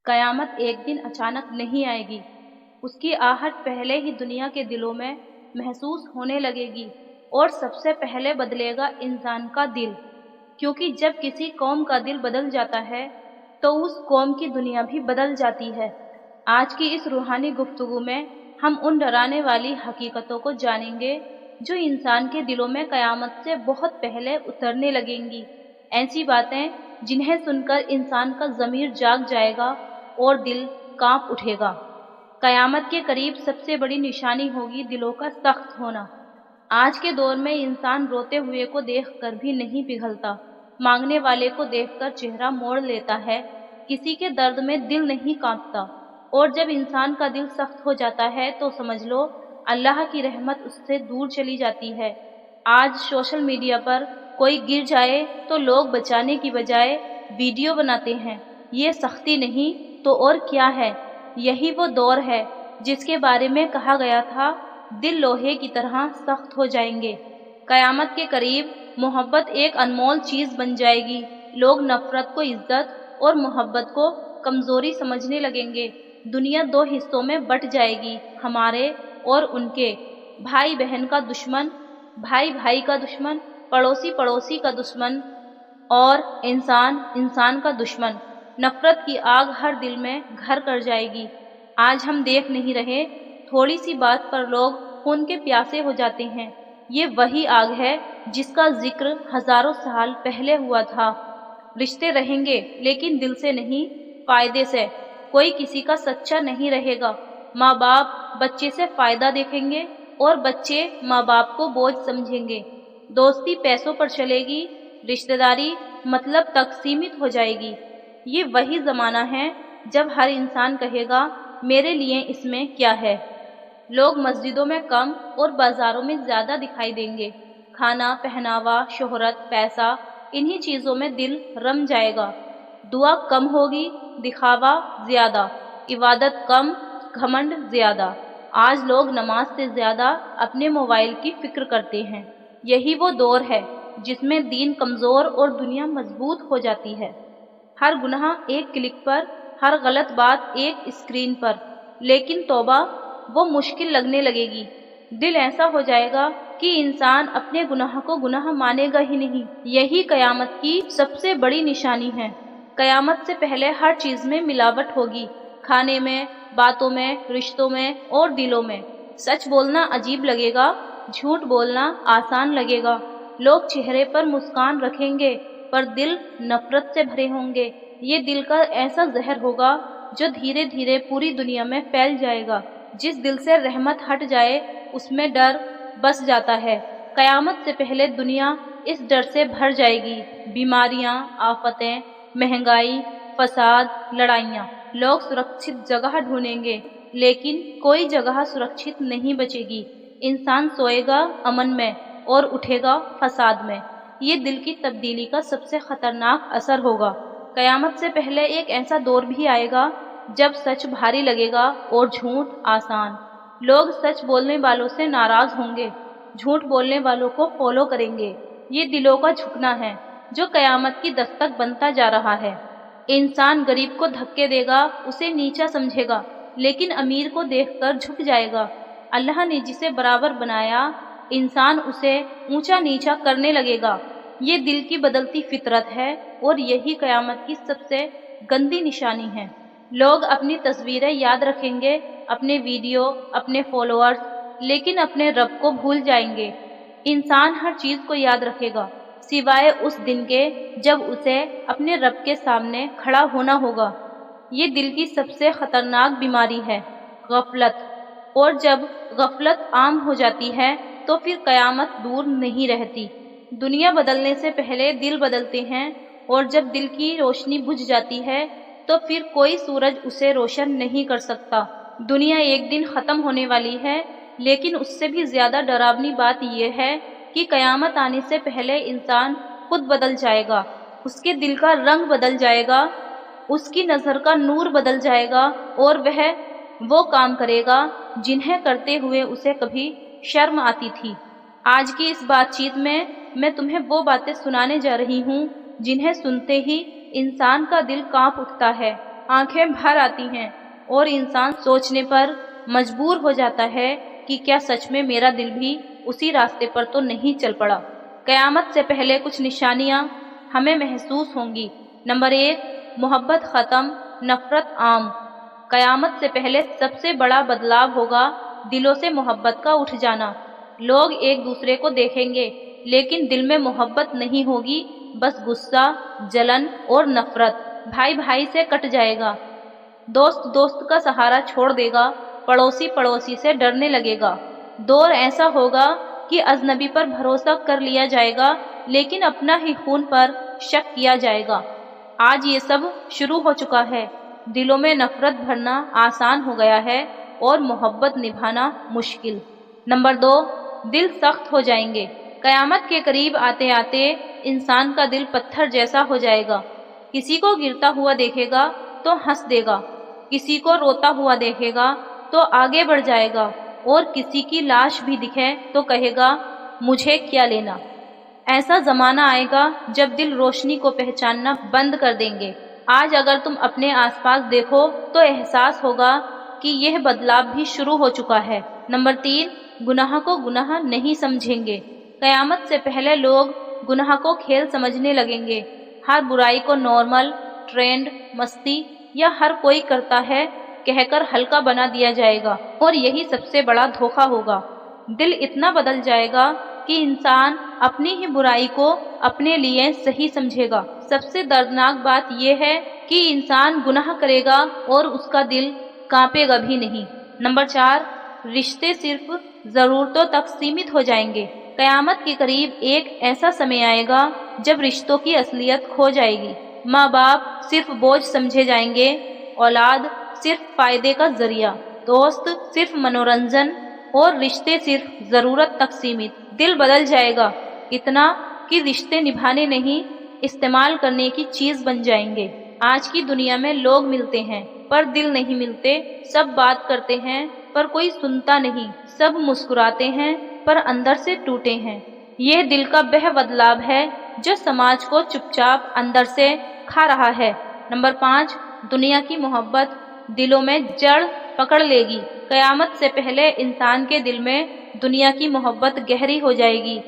قیامت ایک دن اچانک نہیں آئے گی، اس کی آہٹ پہلے ہی دنیا کے دلوں میں محسوس ہونے لگے گی، اور سب سے پہلے بدلے گا انسان کا دل، کیونکہ جب کسی قوم کا دل بدل جاتا ہے تو اس قوم کی دنیا بھی بدل جاتی ہے۔ آج کی اس روحانی گفتگو میں ہم ان ڈرانے والی حقیقتوں کو جانیں گے جو انسان کے دلوں میں قیامت سے بہت پہلے اترنے لگیں گی، ایسی باتیں جنہیں سن کر انسان کا ضمیر جاگ جائے گا اور دل کانپ اٹھے گا۔ قیامت کے قریب سب سے بڑی نشانی ہوگی دلوں کا سخت ہونا۔ آج کے دور میں انسان روتے ہوئے کو دیکھ کر بھی نہیں پگھلتا، مانگنے والے کو دیکھ کر چہرہ موڑ لیتا ہے، کسی کے درد میں دل نہیں کانپتا، اور جب انسان کا دل سخت ہو جاتا ہے تو سمجھ لو اللہ کی رحمت اس سے دور چلی جاتی ہے۔ آج سوشل میڈیا پر کوئی گر جائے تو لوگ بچانے کی بجائے ویڈیو بناتے ہیں۔ یہ سختی نہیں تو اور کیا ہے؟ یہی وہ دور ہے جس کے بارے میں کہا گیا تھا دل لوہے کی طرح سخت ہو جائیں گے۔ قیامت کے قریب محبت ایک انمول چیز بن جائے گی، لوگ نفرت کو عزت اور محبت کو کمزوری سمجھنے لگیں گے۔ دنیا دو حصوں میں بٹ جائے گی، ہمارے اور ان کے، بھائی بہن کا دشمن، بھائی بھائی کا دشمن، پڑوسی پڑوسی کا دشمن، اور انسان انسان کا دشمن۔ نفرت کی آگ ہر دل میں گھر کر جائے گی۔ آج ہم دیکھ نہیں رہے، تھوڑی سی بات پر لوگ خون کے پیاسے ہو جاتے ہیں۔ یہ وہی آگ ہے جس کا ذکر ہزاروں سال پہلے ہوا تھا۔ رشتے رہیں گے لیکن دل سے نہیں، فائدے سے۔ کوئی کسی کا سچا نہیں رہے گا۔ ماں باپ بچے سے فائدہ دیکھیں گے اور بچے ماں باپ کو بوجھ سمجھیں گے۔ دوستی پیسوں پر چلے گی، رشتہ داری مطلب تک سیمت ہو جائے گی۔ یہ وہی زمانہ ہے جب ہر انسان کہے گا میرے لیے اس میں کیا ہے۔ لوگ مسجدوں میں کم اور بازاروں میں زیادہ دکھائی دیں گے۔ کھانا، پہناوا، شہرت، پیسہ، انہی چیزوں میں دل رم جائے گا۔ دعا کم ہوگی، دکھاوا زیادہ، عبادت کم، گھمنڈ زیادہ۔ آج لوگ نماز سے زیادہ اپنے موبائل کی فکر کرتے ہیں۔ یہی وہ دور ہے جس میں دین کمزور اور دنیا مضبوط ہو جاتی ہے۔ ہر گناہ ایک کلک پر، ہر غلط بات ایک اسکرین پر۔ لیکن توبہ، وہ مشکل لگنے لگے گی۔ دل ایسا ہو جائے گا کہ انسان اپنے گناہ کو گناہ مانے گا ہی نہیں۔ یہی قیامت کی سب سے بڑی نشانی ہے۔ قیامت سے پہلے ہر چیز میں ملاوٹ ہوگی، کھانے میں، باتوں میں، رشتوں میں اور دلوں میں۔ سچ بولنا عجیب لگے گا، جھوٹ بولنا آسان لگے گا۔ لوگ چہرے پر مسکان رکھیں گے پر دل نفرت سے بھرے ہوں گے۔ یہ دل کا ایسا زہر ہوگا جو دھیرے دھیرے پوری دنیا میں پھیل جائے گا۔ جس دل سے رحمت ہٹ جائے اس میں ڈر بس جاتا ہے۔ قیامت سے پہلے دنیا اس ڈر سے بھر جائے گی، بیماریاں، آفتیں، مہنگائی، فساد، لڑائیاں۔ لوگ سرکشت جگہ ڈھونڈیں گے لیکن کوئی جگہ سرکشت نہیں بچے گی۔ انسان سوئے گا امن میں اور اٹھے گا فساد میں۔ یہ دل کی تبدیلی کا سب سے خطرناک اثر ہوگا۔ قیامت سے پہلے ایک ایسا دور بھی آئے گا جب سچ بھاری لگے گا اور جھوٹ آسان۔ لوگ سچ بولنے والوں سے ناراض ہوں گے، جھوٹ بولنے والوں کو فالو کریں گے۔ یہ دلوں کا جھکنا ہے جو قیامت کی دستک بنتا جا رہا ہے۔ انسان غریب کو دھکے دے گا، اسے نیچا سمجھے گا، لیکن امیر کو دیکھ کر جھک جائے گا۔ اللہ نے جسے برابر بنایا، انسان اسے اونچا نیچا کرنے لگے گا۔ یہ دل کی بدلتی فطرت ہے اور یہی قیامت کی سب سے گندی نشانی ہے۔ لوگ اپنی تصویریں یاد رکھیں گے، اپنے ویڈیو، اپنے فالوورز، لیکن اپنے رب کو بھول جائیں گے۔ انسان ہر چیز کو یاد رکھے گا سوائے اس دن کے جب اسے اپنے رب کے سامنے کھڑا ہونا ہوگا۔ یہ دل کی سب سے خطرناک بیماری ہے، غفلت۔ اور جب غفلت عام ہو جاتی ہے تو پھر قیامت دور نہیں رہتی۔ دنیا بدلنے سے پہلے دل بدلتے ہیں، اور جب دل کی روشنی بجھ جاتی ہے تو پھر کوئی سورج اسے روشن نہیں کر سکتا۔ دنیا ایک دن ختم ہونے والی ہے، لیکن اس سے بھی زیادہ ڈراؤنی بات یہ ہے کہ قیامت آنے سے پہلے انسان خود بدل جائے گا، اس کے دل کا رنگ بدل جائے گا، اس کی نظر کا نور بدل جائے گا، اور وہ کام کرے گا جنہیں کرتے ہوئے اسے کبھی شرم آتی تھی۔ آج کی اس بات چیت میں تمہیں وہ باتیں سنانے جا رہی ہوں جنہیں سنتے ہی انسان کا دل کانپ اٹھتا ہے۔ آنکھیں بھر آتی ہیں اور انسان سوچنے پر مجبور ہو جاتا ہے کہ کیا سچ میں میرا دل بھی اسی راستے پر تو نہیں چل پڑا۔ قیامت سے پہلے کچھ نشانیاں ہمیں محسوس ہوں گی۔ نمبر 1، محبت ختم، نفرت عام۔ قیامت سے پہلے سب سے بڑا بدلاؤ ہوگا دلوں سے محبت کا اٹھ جانا۔ لوگ ایک دوسرے کو دیکھیں گے لیکن دل میں محبت نہیں ہوگی، بس غصہ، جلن اور نفرت۔ بھائی بھائی سے کٹ جائے گا، دوست دوست کا سہارا چھوڑ دے گا، پڑوسی پڑوسی سے ڈرنے لگے گا۔ دور ایسا ہوگا کہ اجنبی پر بھروسہ کر لیا جائے گا لیکن اپنا ہی خون پر شک کیا جائے گا۔ آج یہ سب شروع ہو چکا ہے۔ دلوں میں نفرت بھرنا آسان ہو گیا ہے اور محبت نبھانا مشکل۔ نمبر 2، دل سخت ہو جائیں گے۔ قیامت کے قریب آتے آتے انسان کا دل پتھر جیسا ہو جائے گا۔ کسی کو گرتا ہوا دیکھے گا تو ہنس دے گا، کسی کو روتا ہوا دیکھے گا تو آگے بڑھ جائے گا، اور کسی کی لاش بھی دکھے تو کہے گا مجھے کیا لینا۔ ایسا زمانہ آئے گا جب دل روشنی کو پہچاننا بند کر دیں گے۔ آج اگر تم اپنے آس پاس دیکھو تو احساس ہوگا کہ یہ بدلاؤ بھی شروع ہو چکا ہے۔ نمبر 3، گناہ کو گناہ نہیں سمجھیں گے۔ قیامت سے پہلے لوگ گناہ کو کھیل سمجھنے لگیں گے۔ ہر برائی کو نارمل، ٹرینڈ، مستی یا ہر کوئی کرتا ہے کہہ کر ہلکا بنا دیا جائے گا، اور یہی سب سے بڑا دھوکہ ہوگا۔ دل اتنا بدل جائے گا کہ انسان اپنی ہی برائی کو اپنے لیے صحیح سمجھے گا۔ سب سے دردناک بات یہ ہے کہ انسان گناہ کرے گا اور اس کا دل کانپے گا بھی نہیں۔ نمبر 4، رشتے صرف ضرورتوں تک سیمت ہو جائیں گے۔ قیامت کے قریب ایک ایسا سمے آئے گا جب رشتوں کی اصلیت کھو جائے گی۔ ماں باپ صرف بوجھ سمجھے جائیں گے، اولاد صرف فائدے کا ذریعہ، دوست صرف منورنجن، اور رشتے صرف ضرورت تک سیمت۔ دل بدل جائے گا، اتنا کہ رشتے نبھانے نہیں، استعمال کرنے کی چیز بن جائیں گے۔ آج کی دنیا میں لوگ ملتے ہیں پر دل نہیں ملتے، سب بات کرتے ہیں پر کوئی سنتا نہیں، سب مسکراتے ہیں پر اندر سے ٹوٹے ہیں۔ یہ دل کا بہ بدلاؤ ہے جو سماج کو چپ چاپ اندر سے کھا رہا ہے۔ نمبر 5، دنیا کی محبت دلوں میں جڑ پکڑ لے گی۔ قیامت سے پہلے انسان کے دل میں دنیا کی محبت گہری ہو جائے گی۔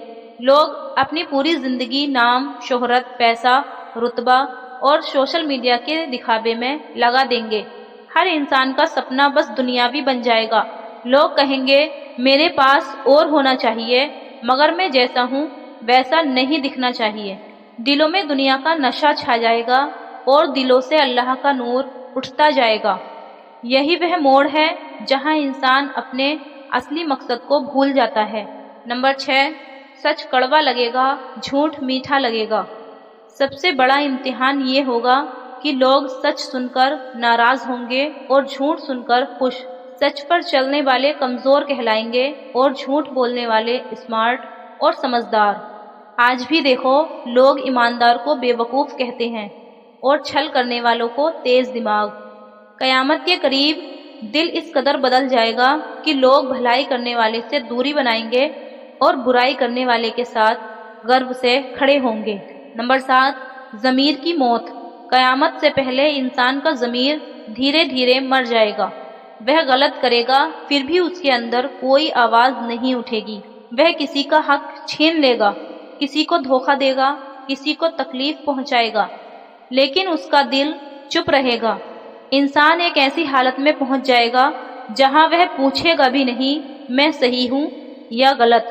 لوگ اپنی پوری زندگی نام، شہرت، پیسہ، رتبہ اور سوشل میڈیا کے دکھاوے میں لگا دیں گے۔ ہر انسان کا سپنا بس دنیاوی بن جائے گا۔ لوگ کہیں گے میرے پاس اور ہونا چاہیے، مگر میں جیسا ہوں ویسا نہیں دکھنا چاہیے۔ دلوں میں دنیا کا نشہ چھا جائے گا اور دلوں سے اللہ کا نور اٹھتا جائے گا۔ یہی وہ موڑ ہے جہاں انسان اپنے اصلی مقصد کو بھول جاتا ہے۔ نمبر 6، سچ کڑوا لگے گا، جھوٹ میٹھا لگے گا۔ سب سے بڑا امتحان یہ ہوگا کہ لوگ سچ سن کر ناراض ہوں گے اور جھوٹ سن کر خوش۔ سچ پر چلنے والے کمزور کہلائیں گے اور جھوٹ بولنے والے اسمارٹ اور سمجھدار۔ آج بھی دیکھو، لوگ ایماندار کو بے وقوف کہتے ہیں اور چھل کرنے والوں کو تیز دماغ۔ قیامت کے قریب دل اس قدر بدل جائے گا کہ لوگ بھلائی کرنے والے سے دوری بنائیں گے اور برائی کرنے والے کے ساتھ گرو سے کھڑے ہوں گے۔ نمبر 7، ضمیر کی موت۔ قیامت سے پہلے انسان کا ضمیر دھیرے دھیرے مر جائے گا۔ وہ غلط کرے گا پھر بھی اس کے اندر کوئی آواز نہیں اٹھے گی۔ وہ کسی کا حق چھین لے گا، کسی کو دھوکہ دے گا، کسی کو تکلیف پہنچائے گا، لیکن اس کا دل چپ رہے گا۔ انسان ایک ایسی حالت میں پہنچ جائے گا جہاں وہ پوچھے گا بھی نہیں میں صحیح ہوں یا غلط،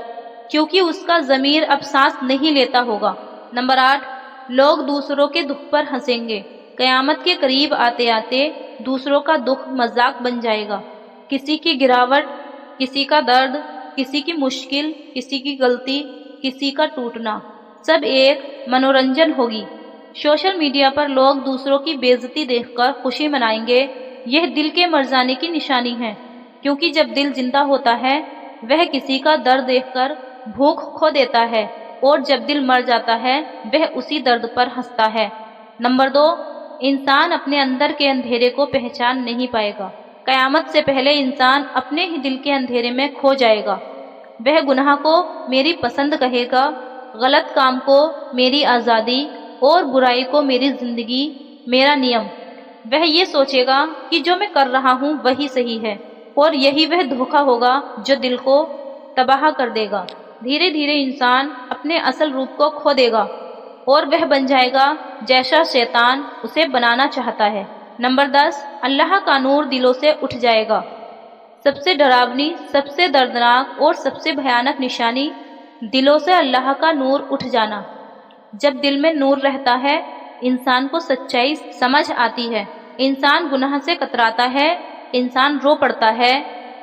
کیونکہ اس کا ضمیر اب سانس نہیں لیتا ہوگا۔ نمبر 8، لوگ دوسروں کے دکھ پر ہنسیں گے۔ قیامت کے قریب آتے آتے دوسروں کا دکھ مذاق بن جائے گا۔ کسی کی گراوٹ، کسی کا درد، کسی کی مشکل، کسی کی غلطی، کسی کا ٹوٹنا، سب ایک منورنجن ہوگی۔ سوشل میڈیا پر لوگ دوسروں کی بے عزتی دیکھ کر خوشی منائیں گے۔ یہ دل کے مر جانے کی نشانی ہے، کیونکہ جب دل زندہ ہوتا ہے وہ کسی کا درد دیکھ کر بھوک کھو دیتا ہے، اور جب دل مر جاتا ہے وہ اسی درد پر ہنستا ہے۔ نمبر 2، انسان اپنے اندر کے اندھیرے کو پہچان نہیں پائے گا۔ قیامت سے پہلے انسان اپنے ہی دل کے اندھیرے میں کھو جائے گا۔ وہ گناہ کو میری پسند کہے گا، غلط کام کو میری آزادی، اور برائی کو میری زندگی، میرا نیم۔ وہ یہ سوچے گا کہ جو میں کر رہا ہوں وہی صحیح ہے، اور یہی وہ دھوکا ہوگا جو دل کو تباہ کر دے گا۔ دھیرے دھیرے انسان اپنے اصل روپ کو کھو دے گا اور وہ بن جائے گا جیسا شیطان اسے بنانا چاہتا ہے۔ نمبر 10، اللہ کا نور دلوں سے اٹھ جائے گا۔ سب سے ڈراونی، سب سے دردناک اور سب سے بھیانک نشانی دلوں سے اللہ کا نور اٹھ جانا۔ جب دل میں نور رہتا ہے، انسان کو سچائی سمجھ آتی ہے، انسان گناہ سے کتراتا ہے، انسان رو پڑتا ہے،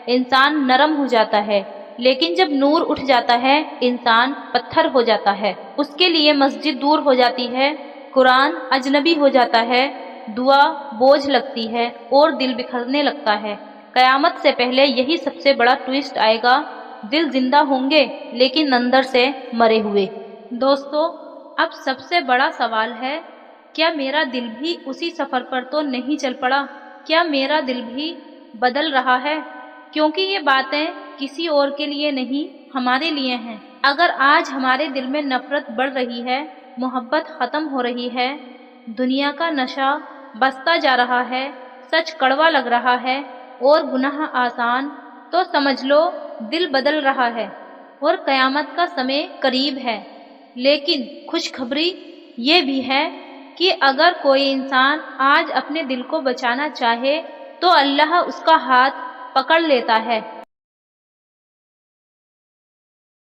انسان نرم ہو جاتا ہے۔ لیکن جب نور اٹھ جاتا ہے، انسان پتھر ہو جاتا ہے۔ اس کے لیے مسجد دور ہو جاتی ہے، قرآن اجنبی ہو جاتا ہے، دعا بوجھ لگتی ہے اور دل بکھرنے لگتا ہے۔ قیامت سے پہلے یہی سب سے بڑا ٹوئسٹ آئے گا، دل زندہ ہوں گے لیکن اندر سے مرے ہوئے۔ دوستو، اب سب سے بڑا سوال ہے، کیا میرا دل بھی اسی سفر پر تو نہیں چل پڑا؟ کیا میرا دل بھی بدل رہا ہے؟ کیونکہ یہ باتیں کسی اور کے لیے نہیں، ہمارے لیے ہیں۔ اگر آج ہمارے دل میں نفرت بڑھ رہی ہے، محبت ختم ہو رہی ہے، دنیا کا نشہ بستا جا رہا ہے، سچ کڑوا لگ رہا ہے اور گناہ آسان، تو سمجھ لو دل بدل رہا ہے اور قیامت کا سمے قریب ہے۔ لیکن خوشخبری یہ بھی ہے کہ اگر کوئی انسان آج اپنے دل کو بچانا چاہے تو اللہ اس کا ہاتھ پکڑ لیتا ہے